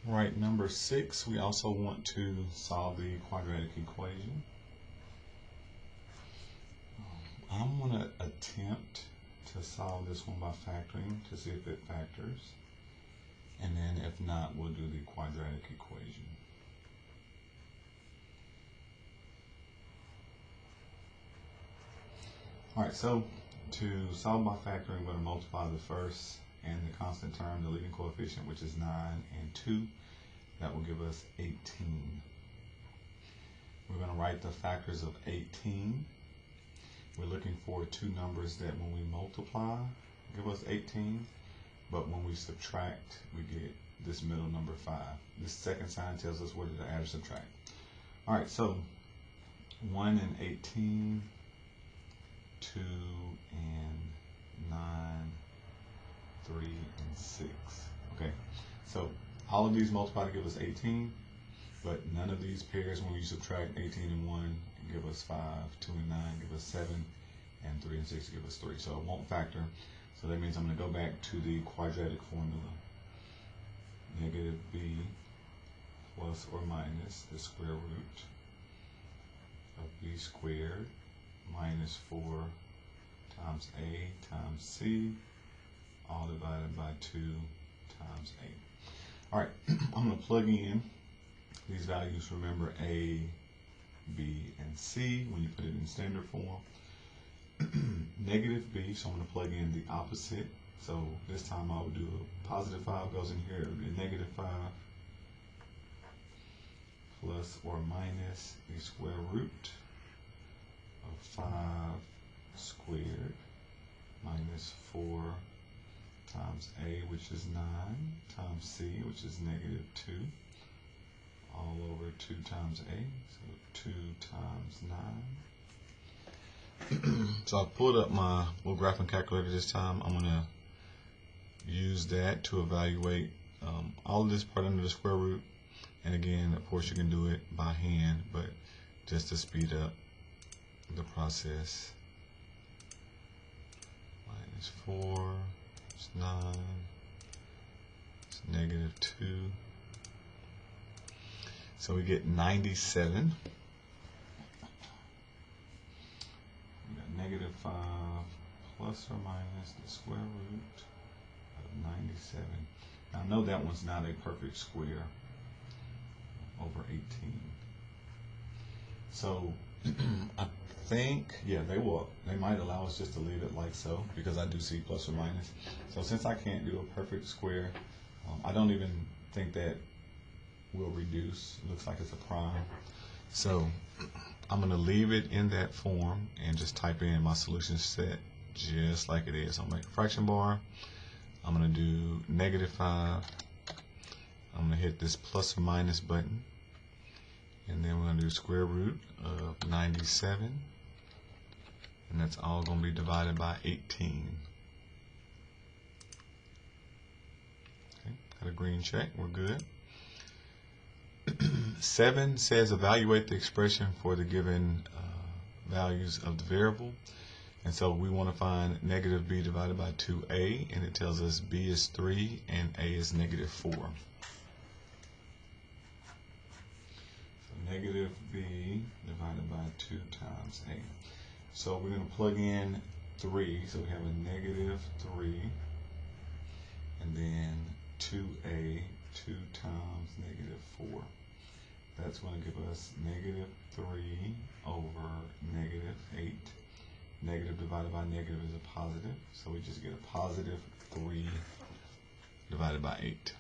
Right, number 6, we also want to solve the quadratic equation. I'm going to attempt to solve this one by factoring to see if it factors. And then if not, we'll do the quadratic equation. Alright, so to solve by factoring, we're going to multiply the first and the constant term, the leading coefficient, which is 9, and 2. That will give us 18. We're going to write the factors of 18. We're looking for two numbers that when we multiply give us 18, but when we subtract we get this middle number 5. This second sign tells us whether to add or subtract. Alright, so 1 and 18, 2 and 9, 3 and 6. Okay, so all of these multiply to give us 18, but none of these pairs, when we subtract 18 and 1, give us 5, 2 and 9 give us 7, and 3 and 6 give us 3. So it won't factor. So that means I'm going to go back to the quadratic formula. Negative b plus or minus the square root of b squared minus 4 times a times c, all divided by 2 times a. Alright, I'm going to plug in these values. Remember a, b, and c when you put it in standard form. Negative b, so I'm going to plug in the opposite. So this time I will do a positive 5 goes in here, it would be negative 5 plus or minus the square root of 5 squared minus 4 times a, which is 9, times c, which is negative 2, all over 2 times a, so 2 times 9. So I pulled up my little graphing calculator this time. I'm going to use that to evaluate all of this part under the square root. And again, of course, you can do it by hand, but just to speed up the process. Minus 4, it's 9, it's negative 2. So we get 97. We got negative 5 plus or minus the square root of 97. Now I know that one's not a perfect square over 18. So I think, yeah, they might allow us just to leave it like so, because I do see plus or minus. So since I can't do a perfect square, I don't even think that will reduce. It looks like it's a prime. So I'm going to leave it in that form and just type in my solution set just like it is. I'm going to make a fraction bar. I'm going to do negative 5. I'm going to hit this plus or minus button. And then we're going to do square root of 97. And that's all going to be divided by 18. Okay, got a green check. We're good. 7 says evaluate the expression for the given values of the variable. And so we want to find negative b divided by 2a, and it tells us b is 3 and a is negative 4. So negative b divided by 2 times a. So we're going to plug in 3, so we have a negative 3, and then 2a, 2 times negative 4. That's going to give us negative 3 over negative 8. Negative divided by negative is a positive, so we just get a positive 3 divided by 8.